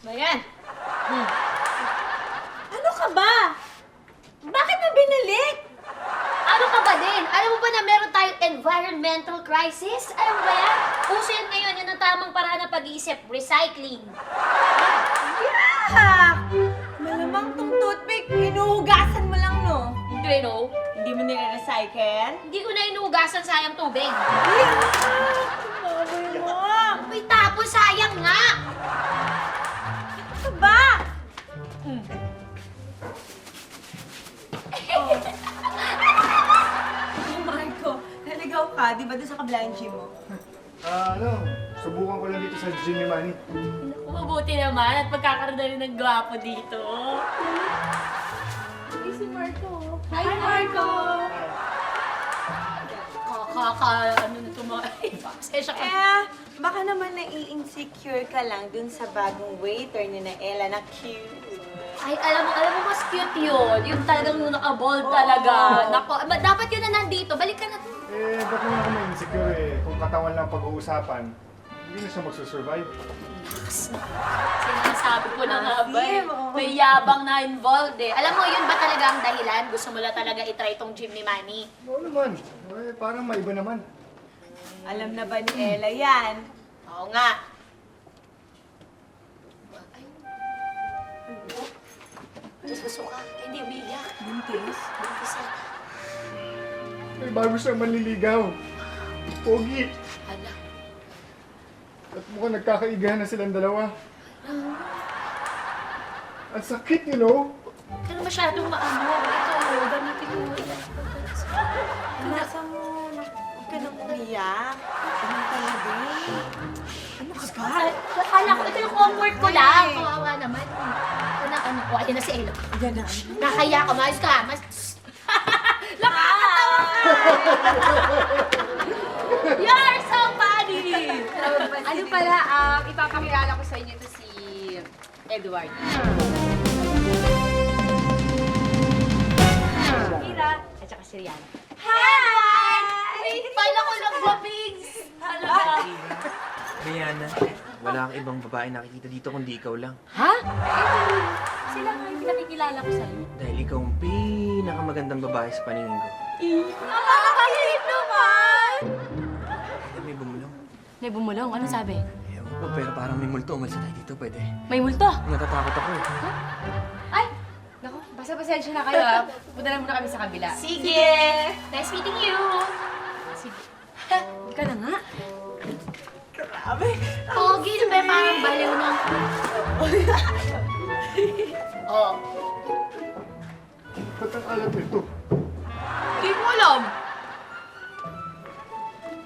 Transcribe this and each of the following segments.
Ayan. Ano ka ba? Bakit mo binalik? Ano ka ba din? Alam mo ba na meron tayong environmental crisis? Alam mo ba yan? Uso yan ngayon, yan ang tamang paraan ng pag-iisip, recycling. Yeah! Malamang tong toothpick, inuhugasan mo lang, no? Hindi, no? Hindi mo nire-recycle? Hindi ko na inuugasan, sayang tubig. Yeah! Mabay mo! May tapos, sayang nga! Ano ka ba? Oh, Marco, naligaw ka, di ba doon sa kabilang gym mo? Subukan ko lang dito sa gym ni Manny. Mabuti naman at pagkakaroon na rin ng gwapo dito. Si Marco. Hi, Marco! Ano na ito mga... Pasensya ka. Baka naman nai-insecure ka lang dun sa bagong waiter ni na Ella na cute. Ay, alam mo, mas cute yun. Yung talagang naka-bold talaga. Nako, dapat yun na nandito. Balik ka na. Ba't naman ako ma-insecure eh? Kung katawan lang pag-uusapan, hindi na siya magsusurvive. Sinasabi ko na nga ba eh. May yabang na involved eh. Alam mo, yun ba talaga ang dahilan? Gusto mo lang talaga itry itong gym ni Manny? Oo naman. Parang maiba naman. Alam na ba ni Ella yan? Oo nga. Ay. Diyos, masuka. Hindi umiiyak. Buntis? Buntis na. May bago siyang manliligaw. Pogi. Hala. At mukhang nagkakaigahan na silang dalawa. Ang sakit, you know? Pero masyadong maano. Ito, gamitin mo. Nasa mo, huwag ka nang umiyak. Ano talaga eh? Ano ka ba? Akala ko, ito yung comfort ko lang. Kawawa naman. Ano ko, ayun na si Ella. Yan na. Nakaya ka, maayos ka. Nakakatawa ka! You're so funny! Ano pala, ipapakilala ko sa inyo to si Edward. Mira, at saka si Rihanna. Hi! Pala ko lang labings! Talaga. Rihanna, wala kang ibang babae nakikita dito kundi ikaw lang. Ha? Sila nga yung pinakikilala ko sa'yo. Dahil ikaw ang pinakamagandang babae sa paningin ko. Nakakahilig naman! May bumulong. May bumulong, ano sabi? Ewan ko, pero parang may multo. Umalis na tayo dito, pwede. May multo! Natatakot ako eh. Ay! Naku, basta pasensya na kayo ha. Punta na muna kami sa kabila. Sige! Nice meeting you! Sige. Hindi ka na nga. Grabe. Pogi, ba parang baliw ng... Oh. Ba't ang alat nito? Hindi ko alam.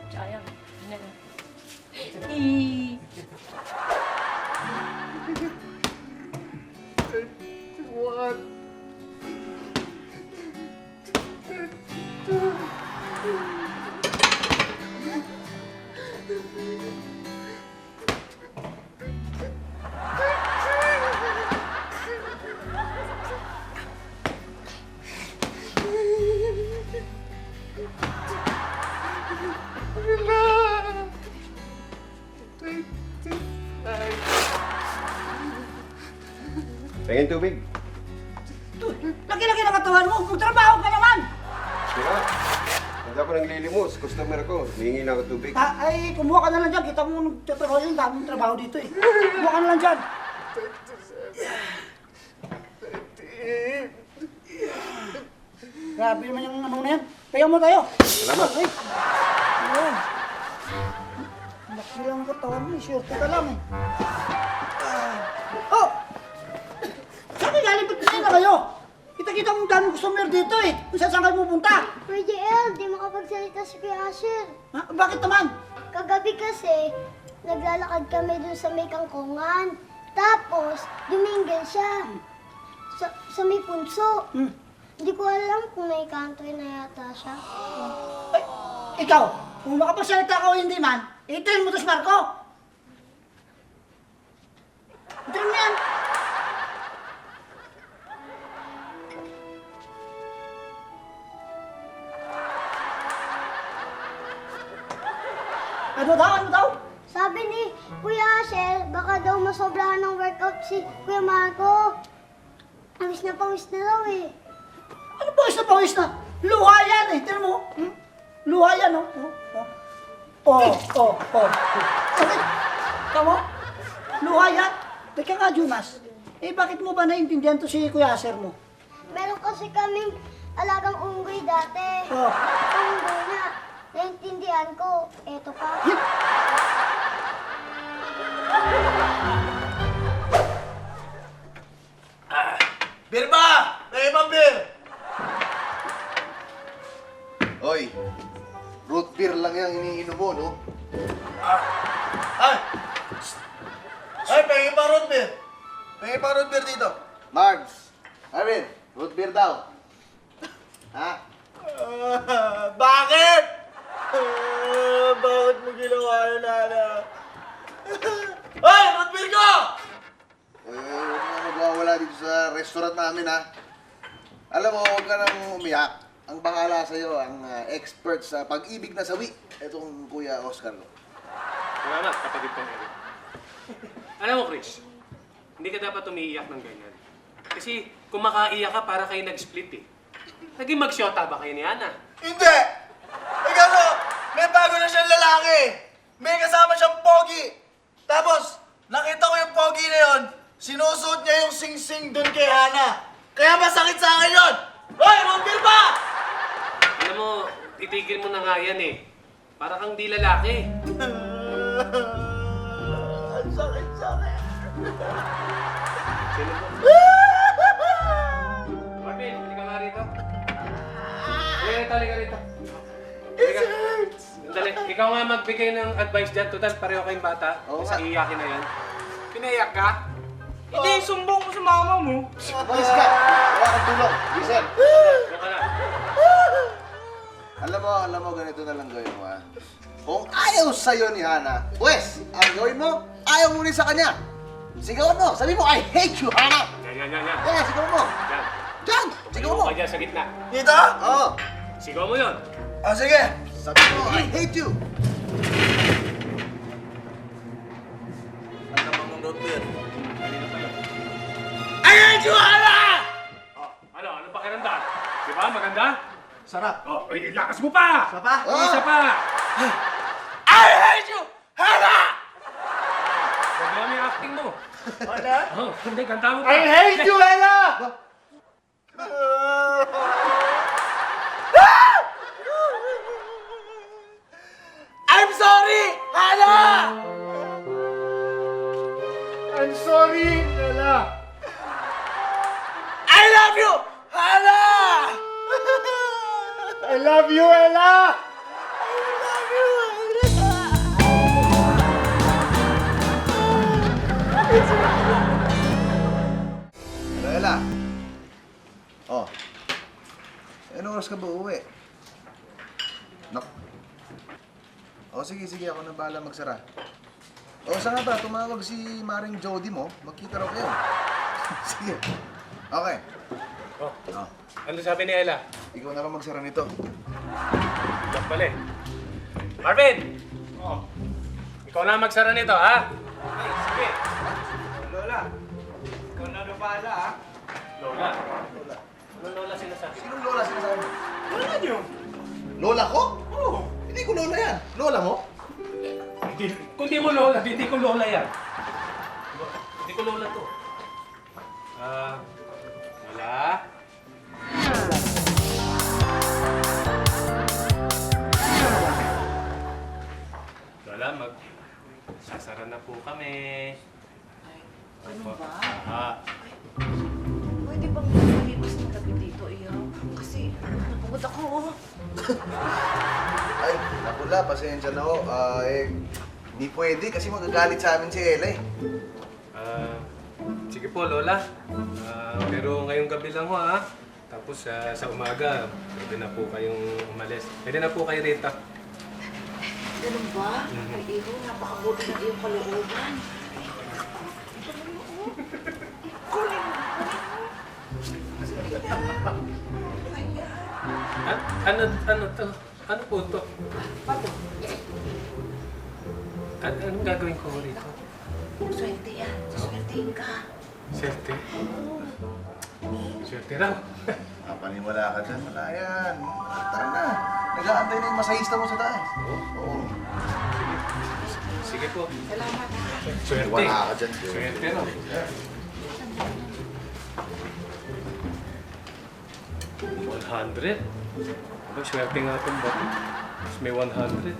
Sayang. What? Tingin tubig. Laki-laki ng katawan mo. Magtrabaho ka naman. Kaya, hindi ako naglilimos. Customer ko. Hihingi na ako tubig. Ay, kumuha ka na lang dyan. Kita mo nagtatrabaho yun. Daming trabaho dito eh. Kumuha ka na lang dyan. Grabe naman yung ano na yan. Payaw mo tayo. Salamat. Ay. Ayun. Laki lang ang katawan mo. Shorty ka lang eh. Oh! Saan ka galing? Ba't na kayo? Kita-kita mong daming customer dito eh. Kung saan kayo pupunta? Kuya JL, di makapagsalita si Kuya Asher. Ha? Bakit naman? Kagabi kasi, naglalakad kami dun sa may kangkungan. Tapos, duminggan siya. Sa may punso. Hindi ko alam kung naikantoy na yata siya. Ay, ikaw, kung makapagsalita ka o hindi man, itin mo to si Marco. Itin mo yan. Ano daw? Sabi ni Kuya Asher, baka daw masobrahan ng workout si Kuya Marco. Pawis na raw eh. Ano pawis na? Luha yan eh. Tignan mo. Luha yan, oh. Okay. Tama? Luha yan. Teka nga, Jonas. Eh, bakit mo ba naiintindihan to si Kuya Aser mo? Meron kasi kaming alagang unggoy dati. Oh. Ang unggoy na, naintindihan ko. Eto pa. Beer ba? May ibang beer! Hoy, root beer lang yung iniinom mo, no? Ay! Ay, pengi pa root beer! Pengi pa root beer dito! Margs, Arvin, root beer daw. Ha? Bakit? Bakit mo ginawa yun, Nana? Ay, root beer ko! Huwag na magwawala dito sa restaurant namin, ha? Alam mo, huwag ka nang umiyak. Ang bahala sa'yo, ang expert sa pag-ibig na sawi. Itong Kuya Oscar. Salamat, kapatid kong Eric. Alam mo, Chris, hindi ka dapat umiiyak ng ganyan. Kasi kung makaiyak ka, para kayo nag-split eh. Naging mag-shota ba kayo ni Ana? Hindi! Ikaw no, may bago na siyang lalaki. May kasama siyang pogi. Tapos, nakita ko yung pogi na yon. Sinusuot niya yung sing-sing dun kay Hana. Kaya masakit sa akin yun! Hoy, root beer pa! Alam mo, titigil mo na nga yan eh. Para kang di lalaki. Ang sakit-sakit. Sino po? Marvin, hindi ka nga rito. Halika rito. Halika. Dali, ikaw nga magbigay ng advice dyan. Total, pareho kayong bata. Oo Sa nga. iyakin na yan. Pinaiyak ka? Hindi, sumbong ko sa mama mo. Umalis ka! Wala kang tulong. Gisel! Doon ka na. Alam mo, ganito na lang gawin mo, ha? Kung ayaw sa'yo ni Hana, pues, ang gawin mo, ayaw mo rin sa kanya. Sigawan mo, sabi mo, I hate you, Hana! Yan. Yeah, sigawan mo. Yan. Diyan! Sigawan mo. Ka dyan sa gitna. Dito? Oo. Sigaw mo yun. Ah, sige. Sabi mo, I hate you. Ang naman ng root beer. Kanina pa yun. I hate you, Hana! Oh, ano pakiramdam? Di ba? Maganda? Sarap. Oh, lakas mo pa! Isa pa? Isa pa! I hate you, Hana! Gagawa mo yung acting mo. Hana? Oh, hindi, kanta mo pa. I hate you, Ella! I'm sorry, Hana! I'm sorry, Ella! I love you, Hana! I love you, Ella! Hello, Ella. Oh. Anong oras ka ba uuwi? Nak. Oh, sige. Ako na bahala magsara. Oh, saan nga ba? Tumawag si Maring Jody mo. Magkita raw kayo. Sige. Okay. Oh, ano sabi ni Ella? Ikaw na lang magsara nito. Diyan pala eh. Marvin! Oh. Ikaw na magsara nito, ha? Ay, sige. Lola, ikaw na bahala, ha? Lola. Ano Lola sinasabi? Sinong lola sinasabi mo? Lola niyo. Lola ko? Oo. Hindi ko lola yan. Lola mo? Kung di mo Lola, hindi ko Lola yan. Hindi ko Lola to. Lola? Lola, sasara na po kami. Ano ba? Ah, Pwede bang lumilipas ng gabi dito, Iyo? Kasi napagod ako. Ay, nakula. Pasensya na ho. Hindi pwede kasi magagalit sa amin si Ella eh. sige po, Lola. Pero ngayong gabi lang ho, ha? Tapos sa umaga, pwede na po kayong umalis. Pwede na po kayo rito. Ganun ba? Ay, Iyo, napakabuti ng iyong kalooban. Ano to? Ano po to? Anong gagawin ko rito? Swerte yan. Swerte. Swerte raw. Napaniwala ka dyan. Wala yan. Tara na. Nag-aantay na yung masahista mo sa taas. Oo. Sige po. Salamat. Swerte. Wala ka dyan. Swerte raw. 100? Aba, swerte nga itong bato. Mas may 100.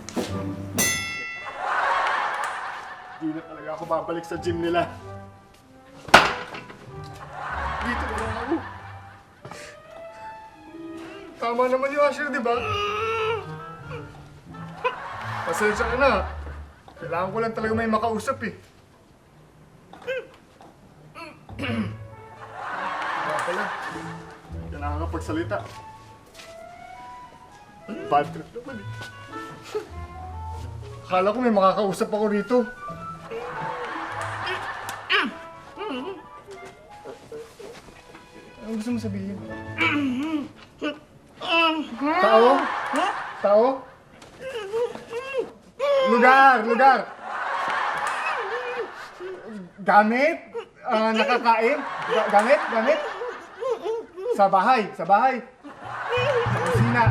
Hindi na talaga ako babalik sa gym nila. Dito na lang ako. Tama naman yung Asher, di ba? Pasensya ka na. Kailangan ko lang talaga may makausap eh. Kaya pala, hindi ka nakakapagsalita. Bad trip naman eh. Akala ko may makakausap ako rito. Ano gusto mo sabihin? Tao? Tao? Lugar! Gamit? Nakakain? Gamit? Sa bahay? Sa kusina?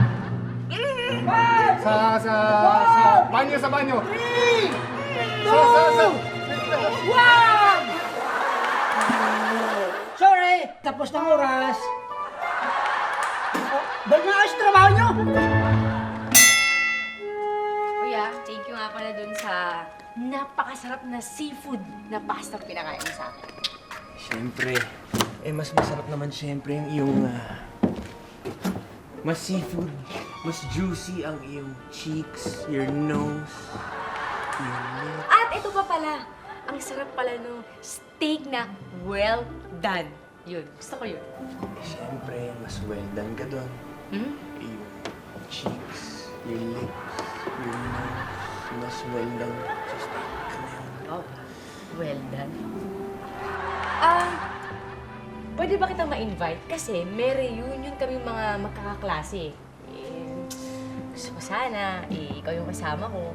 Sa banyo? Sa Sorry, tapos ng oras. Dahil na kayo sa trabaho nyo. Kuya, thank you nga pala dun sa napakasarap na seafood na pasta pinakain mo sa akin. Siyempre. Mas masarap naman siyempre yung iyong, mas seafood, mas juicy ang iyong cheeks, your nose, your lips. At ito pa pala, ang sarap pala no steak na well done. Yun, gusto ko yun. Siyempre, mas well done ka doon. Yung cheeks, your lips, your nose, mas well done sa steak ka na yun. Oh, well done. Pwede ba kitang ma-invite? Kasi may reunion kami mga magkakaklase. Gusto ko sana, ikaw yung kasama ko.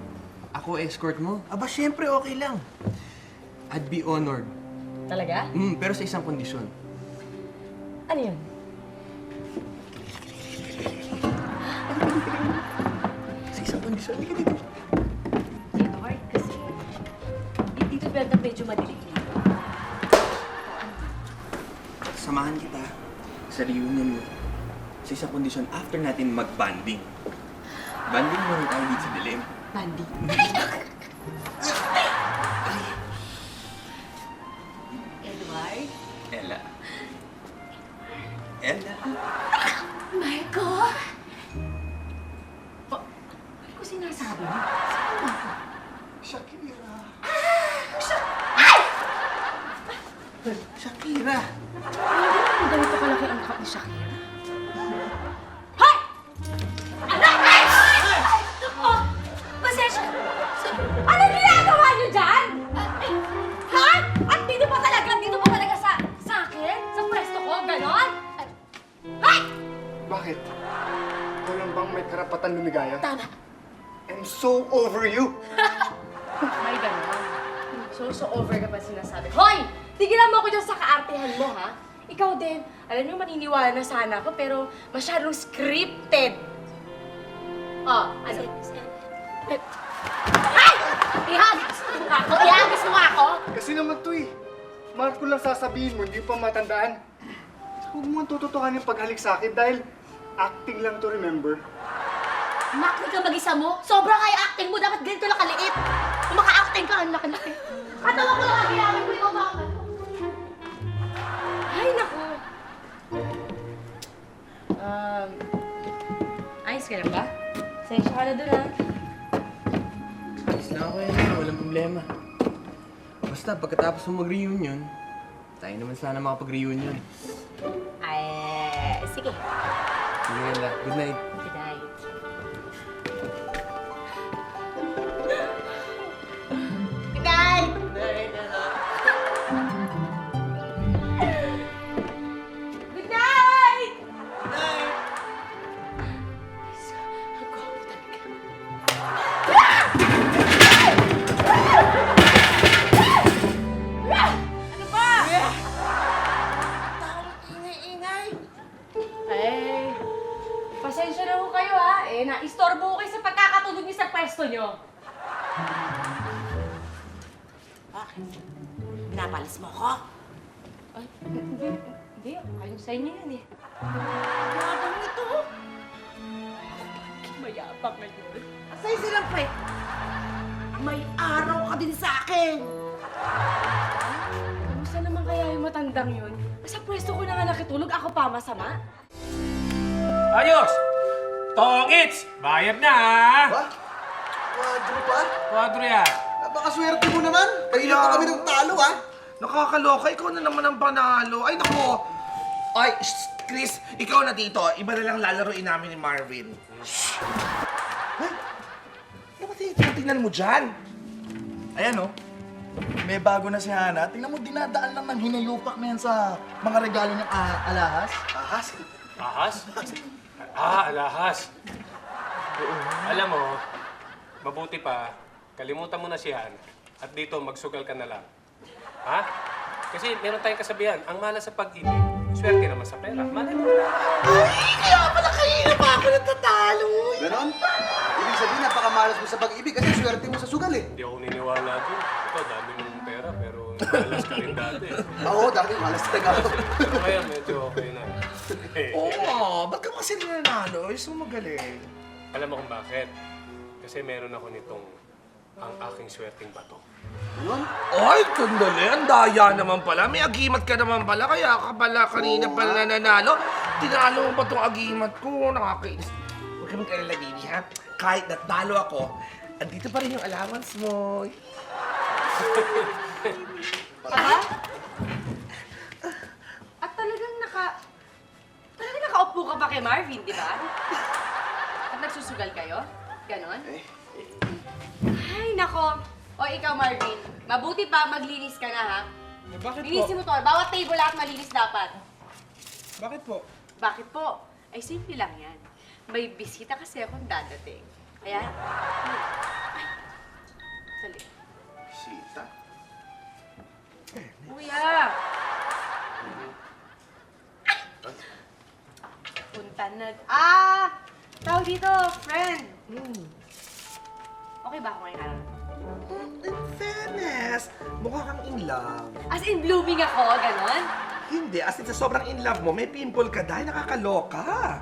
Ako escort mo? Aba, siyempre okay lang. I'd be honored. Talaga? Pero sa isang kondisyon. Ano yun? Sa isang kondisyon? Hindi ka dito. Edward, kasi dito banda medyo madilim dito. Samahan kita sa reunion mo. Sa isang kondisyon, after natin mag-banding. Banding mo rin tayo dito sa dilim. Bandi. Edward? Ella. Ella. Michael? Ano ko sinasabi mo? Sino ba ako? Shakira. Shakira. Hindi naman ganito kalaki ang cup ni Shakira. Hoy! Anak! Ako! Pasensya! Ano ginagawa niyo dyan? Ha? At dito pa talaga sa akin? Sa pwesto ko? Ganon? Hoy! Bakit? Ikaw lang bang may karapatan lumigaya? Tama. I'm so over you! May ganon. So over ka pa sinasabi. Hoy! Tigilan mo ako dyan sa kaartehan mo, ha? Ikaw din. Alam niyo, maniniwala na sana ako, pero masyadong scripted. Oh, ano? Ay! Ihagis mo ako! Ihagis mo ako! Kasi naman to eh. Mahal ko lang sasabihin mo, hindi pa matandaan. Huwag mo ang tututukan yung paghalik sa akin dahil acting lang to, remember? Makli ka mag-isa mo? Sobra kaya acting mo. Dapat ganito lang kaliit. Kung maka-acting ka, ang laki-laki. Katawa ko lang ang ginamit mo. Ikaw bakit? Ay, naku. Ayos ka lang ba? Sensya ka na dun, ha? Ayos lang ako yan. Walang problema. Basta, pagkatapos mo mag-reunion, tayo naman sana makapag-reunion. Ay, sige. Sige, Ella. Good night. Good night. Good night! Good night! Ano ba? kasi na istorbo ko kayo sa pagkakatulog niyo sa pwesto niyo. Bakit? Pinapalis mo ko? Ay, hindi. Ayun sa inyo yan eh. Mayabang ito. Mayabang na yun. Asay silang pre. May araw ka din sa akin. Kamusta naman kaya yung matandang yun? Sa pwesto ko na nga nakitulog, ako pa masama? Ayos! Tongits! Bayad na ha! Ba? Wadro pa? Kwadro yan. Napakaswerte mo naman. Kailan pa kami ng talo, ha? Nakakaloka, ikaw na naman ang panalo. Ay, naku! Ay, Chris, ikaw na dito. Iba na lang lalaroin namin ni Marvin. Ay, ano ba tingnan mo dyan? Ayan, oh. May bago na si Hana. Tingnan mo, dinadaan lang ng hinayupak na yan sa mga regalo niyang alahas. Ahas? Ahas? Alahas. Alam mo, mabuti pa, kalimutan mo na si Han at dito magsugal ka na lang. Ha? Kasi meron tayong kasabihan, ang malas sa pag-ibig, swerte naman sa pera. Malay mo na. Ay, kaya pala kanina pa ako natatalo. Ganon? Ibig sabihin, napakamalas mo sa pag-ibig kasi swerte mo sa sugal, eh. Hindi ako niniwala doon. Ito, dami mong pera, pero malas ka rin dati. Oo, dati malas talaga ako. Pero ngayon, medyo okay na. Oo, ba't ka kasi nanalo? Ay, so magaling. Alam mo kung bakit? Kasi meron ako nitong ang aking swerteng bato. Ay, tundali. Ang daya naman pala. May agimat ka naman pala. Kaya ka pala kanina pala nanalo. Tinalo mo pa itong agimat ko. Nakakainis. Huwag ka mag-alala, baby, ha? Kahit natalo ako, andito pa rin yung allowance mo. At talagang nakaupo ka ba kay Marvin, di ba? At nagsusugal kayo? Ganon? Ay, nako. O ikaw, Marvin, mabuti pa maglinis ka na, ha? Bakit Linisin mo to. Bawat table lahat malinis dapat. Bakit po? Bakit po? Ay, simple lang yan. May bisita kasi akong dadating. Kaya, ay, sali. Sita. Kuya! Punta na... Tawag dito, friend. Okay ba ako ngayon araw? In fairness, mukha kang in love. As in, blooming ako, ganon? Hindi, as in sa sobrang in love mo, may pimple ka dahil nakakaloka.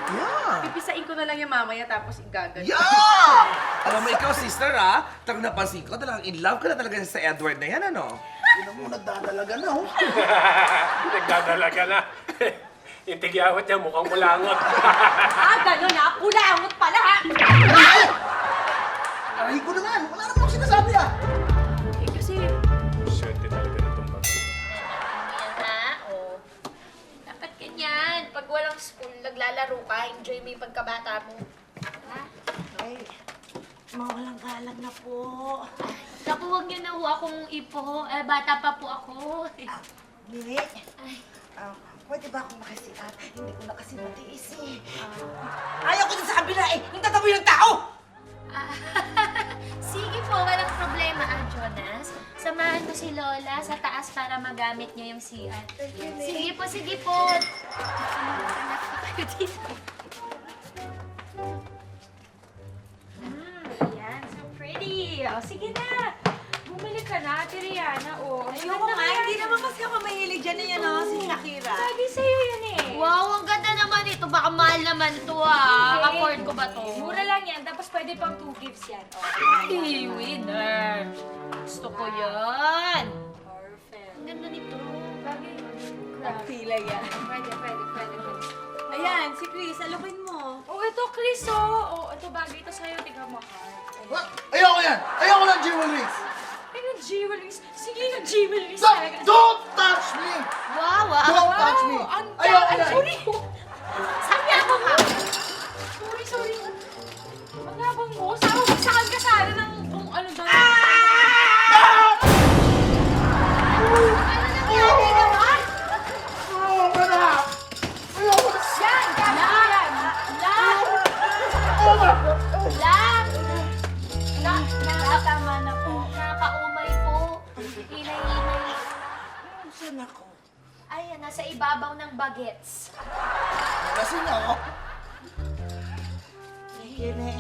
Yeah! Pipisain ko na lang yung mamaya tapos igagano. Yeah! Alam mo ikaw, sister, ha? Talagang napansin ko, talagang in love ka na talaga sa Edward na yan, ano? Tingnan mo, nagdadalaga na, oh. Nagdadalaga na. Yung tigyawat niya mukhang mulangot. Ganon ha? Kulangot pala ha? Aray ko naman. Wala naman akong sinasabi, ah. Eh kasi... Swerte talaga na itong bato. Yan na, oh. Dapat ganyan. Pag walang school, naglalaro ka, enjoy mo yung pagkabata mo. Ha? Ay, mawalang galang na po. Naku, huwag niyo na ho akong ipo. Bata pa po ako. Nini, pwede ba akong makisikat? Hindi ko na kasi matiis eh. Ayaw ko din sa kabila eh! Yung tataboy ng tao! Sige po, walang problema, Jonas. Samahan mo si Lola sa taas para magamit niyo yung CR. Sige po, sige po. Anak ko kayo dito. Yan, so pretty. O, sige na. Bumili ka na, Ate Rihanna. O, Ayoko nga, hindi naman kasi ako mahilig dyan na yan, oh, si Shakira. Lagi sa'yo yan eh. Wow, ang ganda naman ito. Baka mahal naman ito, ah. Afford ko ba to? Mura lang yan, tapos pwede pang 2 gifts yan. O, Ay, winner. Gusto ko yan. perfect. Ang ganda nito. Bagay. Ang pila yan. Pwede. Ayan, si Chris, alokin mo. Oh, ito, Chris, oh. Oh, ito bagay ito sa'yo. Tignan mo, ha. What? Ayoko yan. Ayoko ng jewelries. Ay, nag-jewelries. Sige, nag-jewelries Don't touch me! Wow, ah. Don't touch me! Ayoko Ay, yan. sorry. Sabi ako nga. Sorry. Ang labang mo. Sakal ka sana ng kung ano daw. Ano nangyari naman? Ayoko na! Ayoko na! Yan! Tama na po. Nakakaumay po. Inay-inay. Saan ako? Ayan, nasa ibabaw ng bagets. Lasing ako. Kini.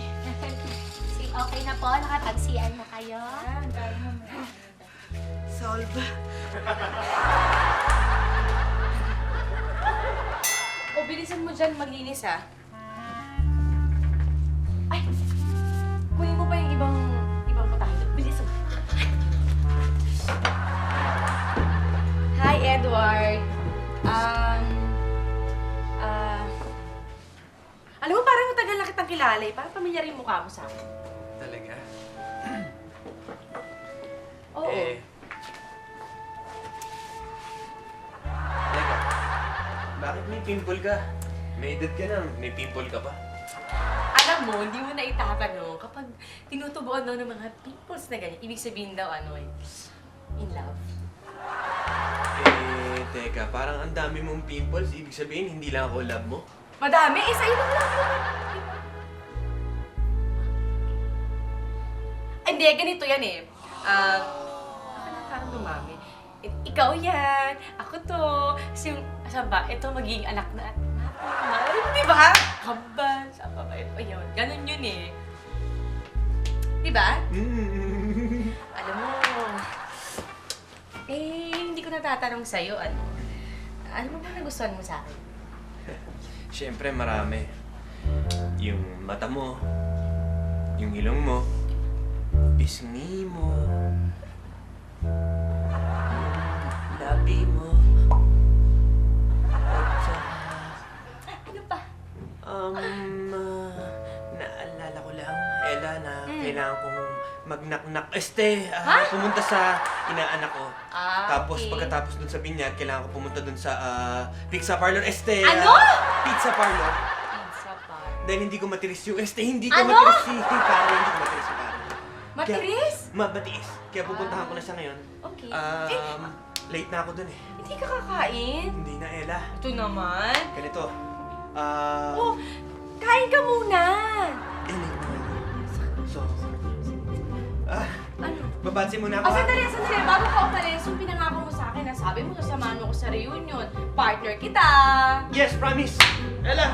Okay na po, nakapag-CR na kayo. Solve. O, bilisan mo dyan maglinis, ha? Ay! Kunin mo pa yung ibang putahe. Bilisan mo. Hi, Edward. Alam mo, parang matagal na kitang kilala eh. Parang pamilyar yung mukha mo sa akin. Talaga? Oo. Teka, bakit may pimple ka? May edad ka na, may pimple ka pa. Alam mo, hindi mo na itatanong kapag tinutubuan daw ng mga pimples na ganyan. Ibig sabihin daw, in love. Teka, parang ang dami mong pimples, ibig sabihin hindi lang ako love mo? Madami? Sa'yo lang lang naman. Hindi, ganito yan eh. Ako na parang dumami. Ikaw yan, ako to. Kasi yung, saan ba? Ito magiging anak na. Di ba? Kambal, saan ba? Ayun, ganun yun eh. Di ba? Alam mo, hindi ko natatanong sa'yo, ano mo ba nagustuhan mo sa akin? Siyempre, marami. Yung mata mo, yung ilong mo, pisngi mo, yung labi mo, at saka, Ano pa? naalala ko lang, Ella, na kailangan kong mag-knock-knock. Pumunta sa inaanak ko. Tapos Okay. pagkatapos dun sa binyag, kailangan ko pumunta dun sa pizza parlor. Ano? Pizza parlor. Pizza bar. Dahil hindi ko matiris yung hindi ko Ano? matiris si pare, hindi ko matiris si pare. Matiris? Matiis. Kaya pupuntahan ko na siya ngayon. Okay. Late na ako dun eh. Hindi ka kakain? Hindi na, Ella. Ito naman. Ganito. Oh, kain ka muna. So, Ano? babatsi muna ako. Sandali. Bago ka umalis, yung pinangako mo sa akin, sabi mo, sasamahan mo ko sa reunion. Partner kita. Yes, promise. Ella.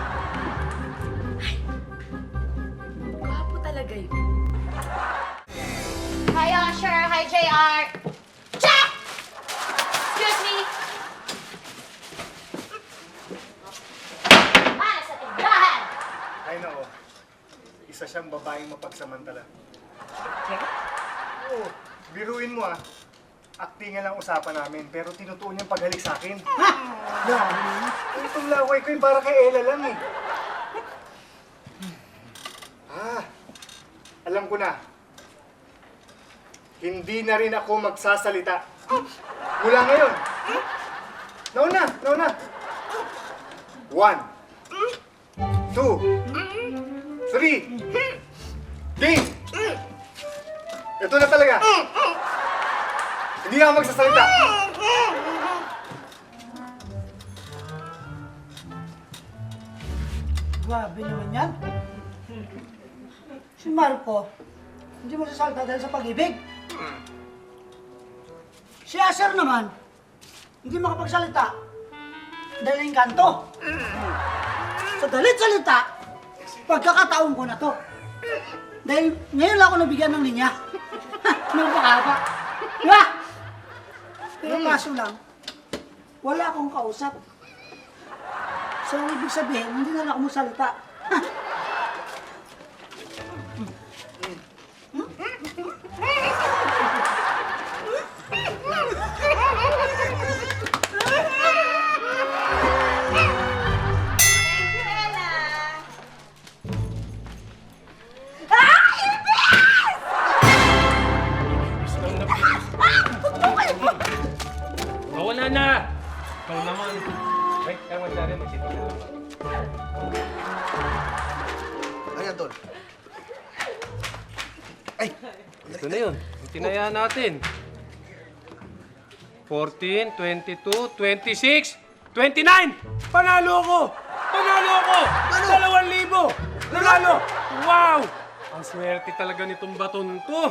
Gwapo talaga yun. Hi, Usher. Hi, JR. Check! Excuse me. Nasa tindahan. Ay nako, isa siyang babaeng mapagsamantala. Okay? Oo, biruin mo Acting lang usapan namin, pero tinutuon niyang paghalik sa akin. Itong laway ko para kay Ella lang eh. Alam ko na. Hindi na rin ako magsasalita. Mula ngayon. Nauna. 1, 2, 3. Game! Ito na talaga. Hindi na ako magsasalita. Grabe naman yan. Si Marco, hindi mo sasalta dahil sa pag-ibig. Si Aser naman, hindi makapagsalita dahil ng kanto. Sa dalit salita, pagkakataon ko na to. Dahil ngayon lang ako nabigyan ng linya. Nung pakapa. Diba? Pero kaso lang, wala akong kausap. So, ang ibig sabihin, hindi na lang ako magsalita. Wala na! Ikaw naman. Ay, kaya masyari, magsito na lang. Ayan, Tol. Ay! Ito na yun. Yung tinayaan natin. 14, 22, 26, 29! Panalo ko! Panalo ko! 2,000! Nanalo! Wow! Ang swerte talaga nitong baton to.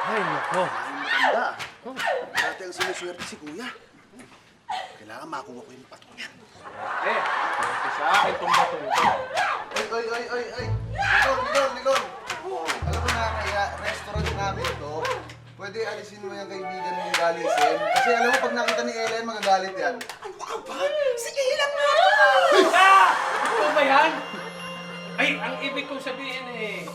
Ay, nako. Matanda. Dati ang sinuswerte si Kuya. Kailangan makuha ko yung pato niya. Eh, ito sa akin itong bato ito. Ay! Nikon! Alam mo na, kaya restaurant namin ito. Pwede alisin mo yung kaibigan mong galisin. Kasi alam mo, pag nakita ni Ellen, magagalit yan. Ano ka ba? Sige lang nga! Ano ba yan? Ay, ang ibig kong sabihin eh.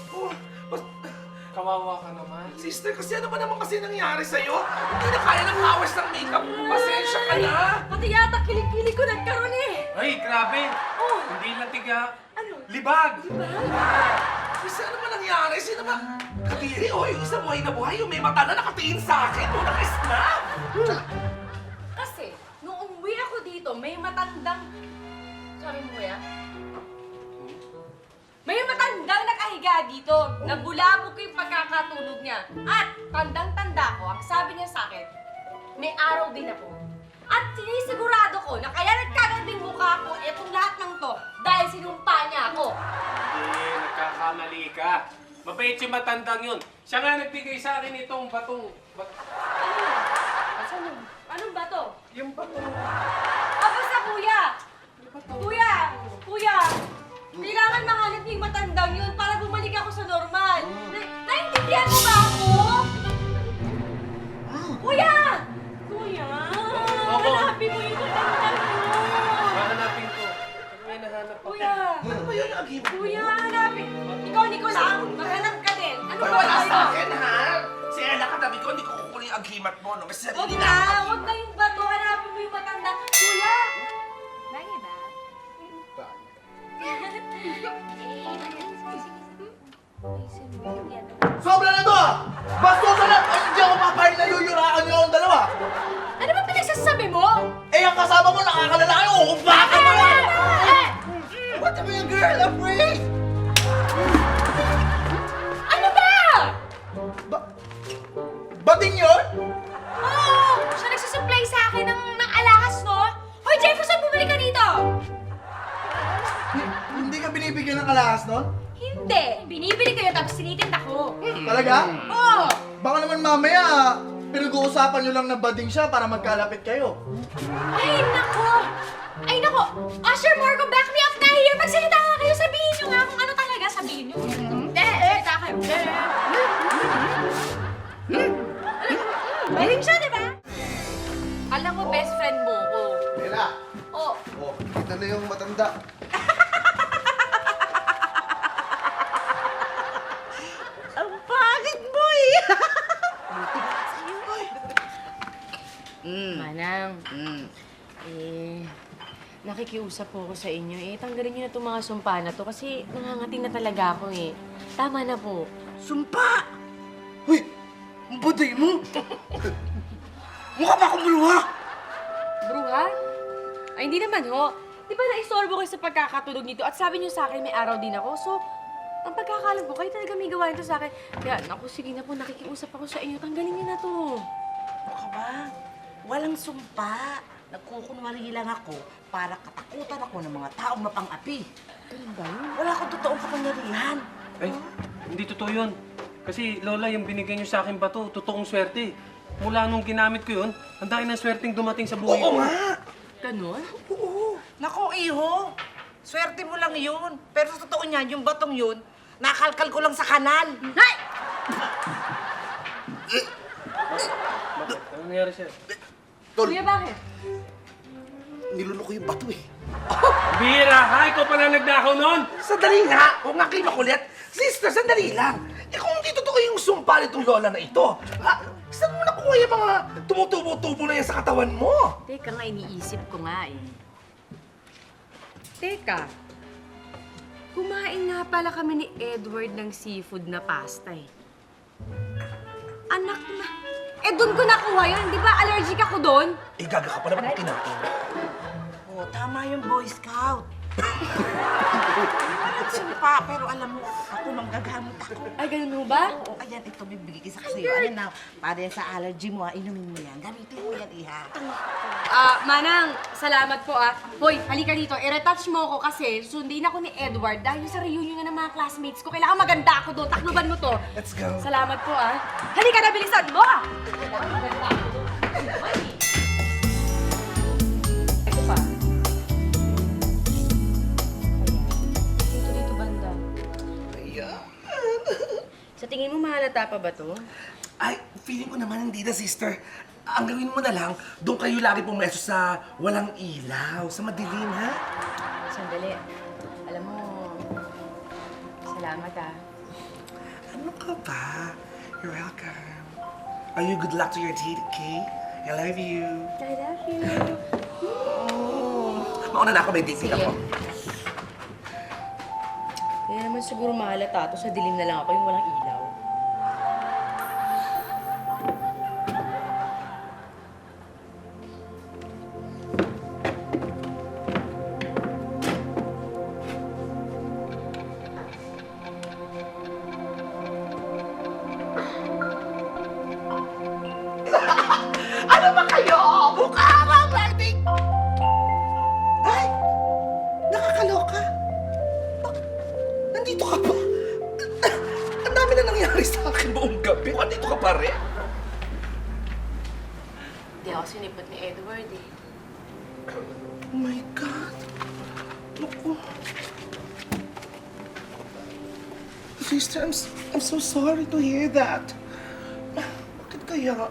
Kawawa ka naman. Sister, kasi ano ba naman kasi nangyari sa'yo? Hindi na kaya ng hours ng makeup mo. Pasensya ka na. Pati yata kilig-kilig ko nagkaroon eh. Ay, grabe. Oh. Hindi lang tiga. Ano? Libag. Kasi ano ba nangyari? Sino ba? Katiri, o yung isang buhay na buhay, yung may mata na nakatingin sa akin, o naka-snap. Kasi, nung umuwi ako dito, may matandang... Sorry mo ya? May matandang nakahiga dito. Nabulabog ko yung pagkakatulog niya. At tandang-tanda ko, ang sabi niya sa akin, may araw din ako. At sinisigurado ko na kaya nagkaganding mukha ko itong lahat ng to dahil sinumpa niya ako. Hindi, nagkakamali ka. Mabait yung matandang yun. Siya nga nagbigay sa akin itong batong... Ano yun? Asan yun? Anong bato? Yung batong... Aba sa kuya! Kuya! Kailangan mahanap niyo yung matandang yun para bumalik ako sa normal. Naintindihan mo ba ako? Kuya! Hanapin mo yung matandang yun! Hahanapin ko. Ano may nahanap ako? Kuya! Ano ba yun yung agibot? Kuya, hanapin! Ikaw, Nicolas, maghanap ka din. Ano Ay, ba wala tayo? sa akin, ha? Si Ella katabi ko, hindi ko kukunin yung agimat mo, no? Kasi Huwag sarili na! na ako. Huwag na yung bato! Hanapin mo yung matanda! Kuya! Bagay ba? Sobra na to ah! Bastusan na! Ay, hindi ako papayag na yuyuraan niyo akong dalawa! Ano ba pinagsasabi mo? Eh, ang kasama mo nakakalalaki ko kung bakit mo eh! What the hell, girl? Afraid! Ano ba? Bating yun? Oo! Siya nagsusupply sa akin ng alahas, no? Hoy, Jefferson, bumalik ka dito! Hindi ka binibigyan ng alahas nun? Hindi! Binibili kayo tapos sinitinda ko. Talaga? Oo! Baka naman mamaya, pinag-uusapan nyo lang na bading siya para magkalapit kayo. Ay, nako! Ay, nako! Usher Marco, back me up na here! Magsalita nga kayo! Sabihin nyo nga kung ano talaga. Sabihin nyo. Salita kayo. Galing siya, di ba? Alam mo, best friend mo ko. Ella! Oh, Oh, ito na yung matanda. Ang pangit mo eh! Manang. Nakikiusap po ako sa inyo. Tanggalin niyo na itong mga sumpa na to kasi nangangating na talaga ako eh. Tama na po. Sumpa! Uy! Ang baday mo! Mukha ba akong buluha? Bruha? Ay, hindi naman ho. Di ba naisorbo kayo sa pagkakatulog nito at sabi niyo sa akin may araw din ako? So, ang pagkakalam ko, kayo talaga may gawa nito sa akin. Kaya, naku, sige na po, nakikiusap ako sa inyo. Tanggalin niyo na to. Ano ka ba? Walang sumpa. Nagkukunwari lang ako para katakutan ako ng mga taong mapang-api. Ganun ba yun? Wala akong totoong kapangyarihan. Ay, hindi totoo yun. Kasi, Lola, yung binigay niyo sa akin ba to, totoong swerte. Mula nung ginamit ko yun, ang dami ng swerteng dumating sa buhay ko. Oo nga! Ganon? Oo. Naku, iho. Swerte mo lang yun. Pero sa totoo niyan, yung batong yun, nakalkal ko lang sa kanal. Hay! Bakit? Ano nangyari sa'yo? Tol, Kuya, bakit? niluno ko yung bato eh. Bira! Ha? Ikaw pala nagnakaw nun! Sandali nga! Huwag nga kayo makulit. Sister, sandali lang. Eh kung hindi totoo yung sumpa nitong lola na ito, ha? Saan mo nakuha yung mga tumutubo-tubo na yan sa katawan mo? Teka nga, iniisip ko nga eh. Teka, kumain nga pala kami ni Edward ng seafood na pasta eh. Anak na. Eh, doon ko nakuha yun. Di ba allergic ako doon? Eh, gaga ka pa naman kinain. Oo, tama yung Boy Scout. Parang sumpa, pero alam mo, ako manggagamot ako. Ay, ganun mo ba? Oo, ayan, ito bibigay ko sa sa'yo. Ayan na, para yan sa allergy mo, inumin mo yan. Gamitin mo yan, iha. Manang, salamat po Hoy, halika dito. I-retouch mo ako kasi sundin ako ni Edward dahil sa reunion na ng mga classmates ko. Kailangan maganda ako doon. Takluban mo to. Let's go. Salamat po Halika na, bilisan mo! Kailangan maganda ako doon. Halata pa ba to? Ay, feeling ko naman hindi na, sister. Ang gawin mo na lang, doon kayo lagi pumesto sa walang ilaw, sa madilim, ha? Sandali. Alam mo, salamat ah. Ano ka ba? You're welcome. Are you good luck to your date, okay? I love you. I love you. Mauna na ako, may dating ako. Kaya naman siguro mahalata to sa dilim na lang ako yung walang ilaw. Ano ba kayo? Mukha kang lighting! Ay! Nakakaloka! Nandito ka pa? Ang dami na nangyari sa akin buong gabi. Nandito ka pa rin? Hindi ako sinipot ni Edward eh. Oh my God! Naku. Sister, I'm so sorry to hear that. Bakit kaya?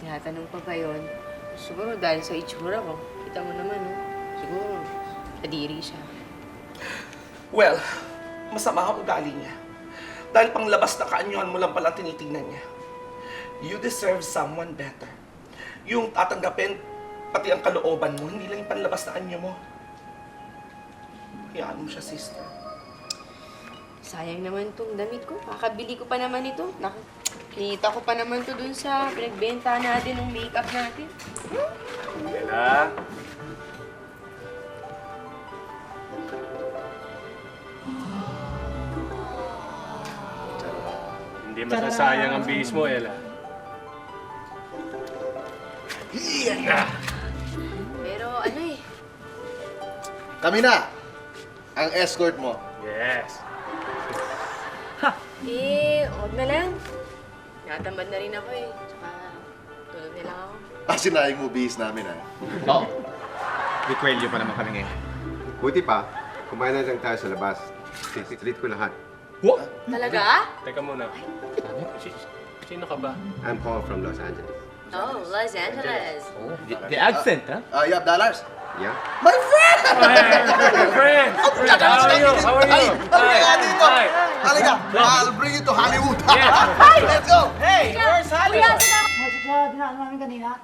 Tinatanong pa ba yun? Siguro dahil sa itsura ko. Kita mo naman, no? Siguro, kadiri siya. Well, masama ang ugali niya. Dahil panglabas na kaanyuhan mo lang pala tinitingnan niya. You deserve someone better. Yung tatanggapin, pati ang kalooban mo, hindi lang yung panlabas na anyo mo. Hayaan mo siya, sister. Sayang naman tong damit ko. Kakabili ko pa naman ito. Kinita ko pa naman to dun sa pinagbenta natin ng makeup natin. Ella. Hindi masasayang ang bihis mo, Ella. Pero ano eh, Kami na! Ang escort mo. Yes. huwag na lang. Natamad na rin ako eh. Tsaka, tulog na lang ako. Sinayang mo bihis namin, ha? Oo. May kwelyo pa naman kami ngayon. Buti pa, kumain na lang tayo sa labas. Treat ko lahat. What? Talaga? Teka muna. Sino ka ba? I'm Paul from Los Angeles. Oh, Los Angeles. The accent, huh? You have dollars? Yeah. My friend! Friend! How are you? How are you? Halika dito! Hi. Halika! I'll bring you to Hollywood! Yeah. Let's go! Hey, where's Hollywood? Sa dinaan namin kanina.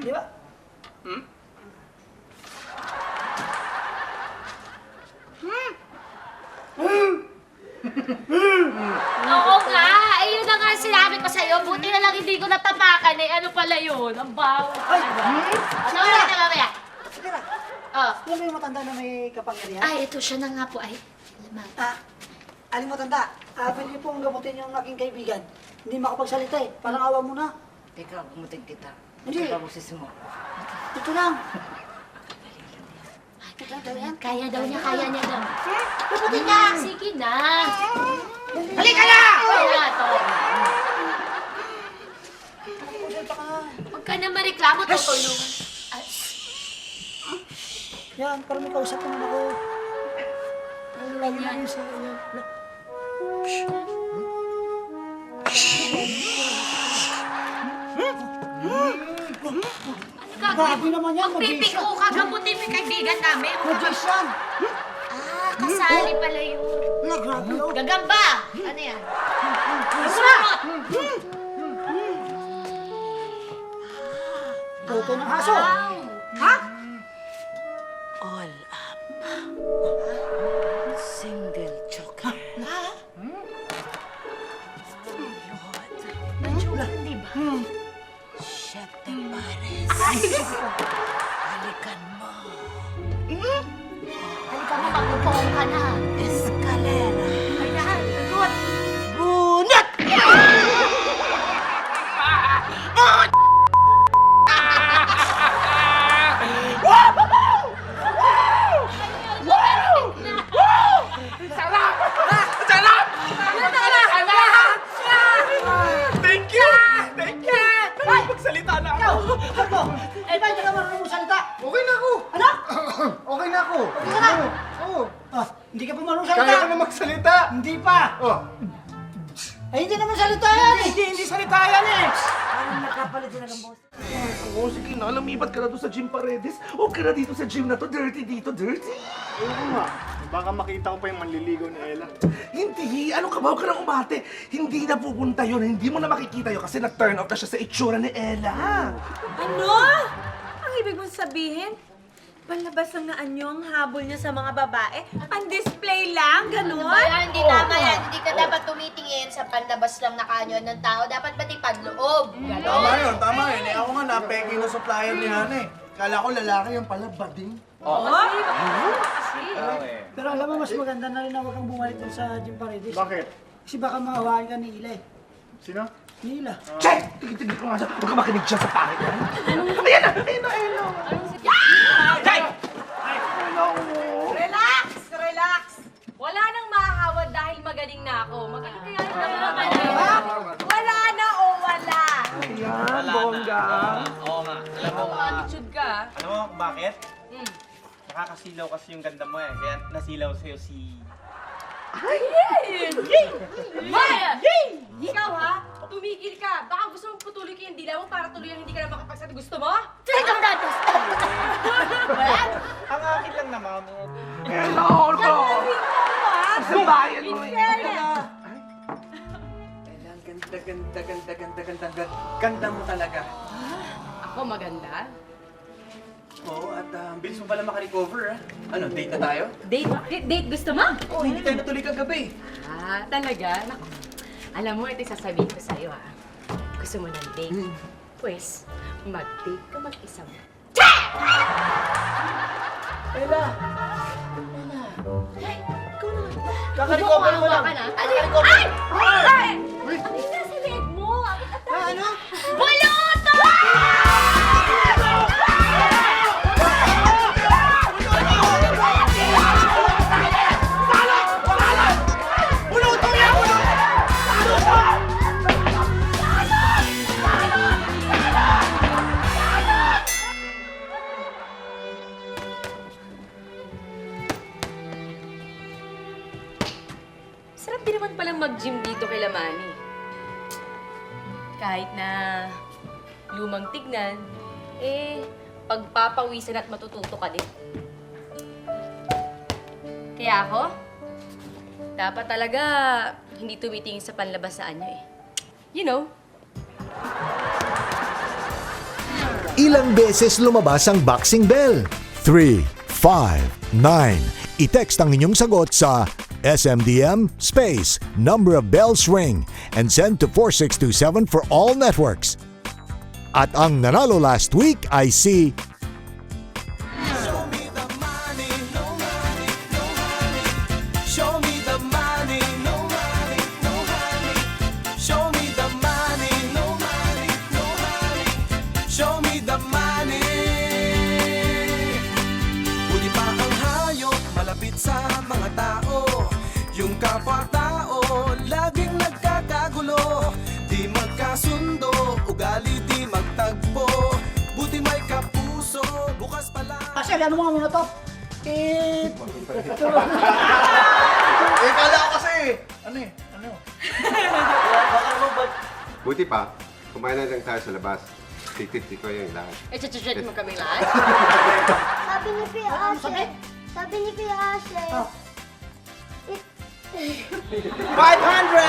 Di ba? Oo nga! Ayun na nga sinabi ko sa'yo. Buti na lang hindi ko natapakan eh. Ano pala yun? Ang baho. Ano na mamaya? Sige na. Oh. Alam mo yung matanda na may kapangyarihan? Ay, ito siya na nga po. Ay, alam. Aling matanda, pwede niyo pong gamutin yung aking kaibigan. Hindi makapagsalita eh. Parang awa mo na. Teka, gumutin kita. Hindi. Sa boses mo. Ito lang. Kaya daw niya, kaya niya daw. Gamutin na! Sige na! Halika na! Wala to. Huwag ka na mareklamo, tutulungan. Yan, para may kausap naman ako. Ano lang yan sa inyo? Grabe naman yan, magbilis Magpipiko ka, gamutin mo yung kaibigan namin. Magbilis yan. Kasali pala yun. Wala, grabe oh. Gagamba! Ano yan? Boto ng aso. Ha? All up. Single chocolate. Di ba? Siete pares. Halikan mo. Halika mo, magpupong ka na. Escalera. Ayan, good. Bunot! Thank you! Thank you! Magsalita na ako! Ako, eh ba hindi ka marunong salita? Okay na ako! Ano? Okay na ako! Okay na? Oo! Hindi ka pa marunong salita? Kaya ko na magsalita! Hindi pa. Oh! Ay, hindi naman salita yan eh. Hindi salita yan eh! Parang nagkapalit din ang boss. Oo, sige na, lumipat ka na doon sa gym Paredes. Huwag ka na dito sa gym na to, dirty dito, dirty. Ayoko nga. Baka makita ko pa yung manliligaw ni Ella. Hindi, ano ka ba? Huwag ka na umate. Hindi na pupunta yun, hindi mo na makikita yun kasi na-turn off na siya sa itsura ni Ella. Ano? Ang ibig mong sabihin? Palabas lang na anyo ang habol niya sa mga babae? Pan-display lang? Ganon? Kaya hindi tama yan. Hindi ka dapat tumitingin sa panlabas lang na kanyo ng tao. Dapat pati panloob. Tama yun, tama yun. Eh, ako nga, napeki ng supplier ni Hana eh. Kala ko lalaki yung pala, bading. Pero alam mo, mas maganda na rin na huwag kang bumalik dun sa Jim Paredes. Bakit? Kasi baka mahawain ka ni Ila eh. Sino? Ni Ila. Che! Tigil-tigil ko nga siya. Huwag ka makinig siya sa pangit. Ayan na! Ayan na! Ayan na! Che! Relax! Relax! Wala nang mahahawad dahil magaling na ako. Magaling kaya na. Wala na o wala? Ayan, bongga. Oo nga. Alam mo, Attitude ka. alam mo bakit? Nakakasilaw kasi yung ganda mo eh. Kaya nasilaw sa'yo si... Ikaw ha? Tumigil ka. Baka gusto mong patuloy ko yung dila mo para tuloy ang hindi ka na makapagsabi. Gusto mo? Talagang dados. Ang akin lang naman. Hello, ko! Sa bayan mo eh. Ganda mo talaga. Ako maganda? Oo, at bilis mo pala makarecover ah. Ano, date na tayo? Date gusto mo? Oo, hindi tayo natuloy kagabi. Ah, talaga? Naku. Alam mo, ito yung sasabihin ko sa'yo ha. Gusto mo ng date? Pues, mag-date ka mag-isa mo. Kakarecover mo lang. Kakarecover. Ay! Ano yung nasa leg mo? Ano? Buluto! Sarap din naman palang mag-gym dito kay Lamani. Kahit na lumang tignan, pagpapawisan at matututo ka din. Kaya ako, dapat talaga hindi tumitingin sa panlabas sa anyo eh. You know? Ilang beses lumabas ang boxing bell? 3, 5, 9. I-text ang inyong sagot sa SMDM space number of bells ring and send to 4627 for all networks. At ang nanalo last week ay si sa mga tao, yung kapwa-tao laging nagkakagulo, di magkasundo, ugali di magtagpo, buti may kapuso, bukas pala. Kasi ano mo nga muna to? Kala ko kasi ano eh, ano? Buti pa, kumain na lang tayo sa labas. Titit ko yung lahat. Chat mo kami lahat? Sabi ni Kuya Ase, sabi ni Kuya Ase, 500!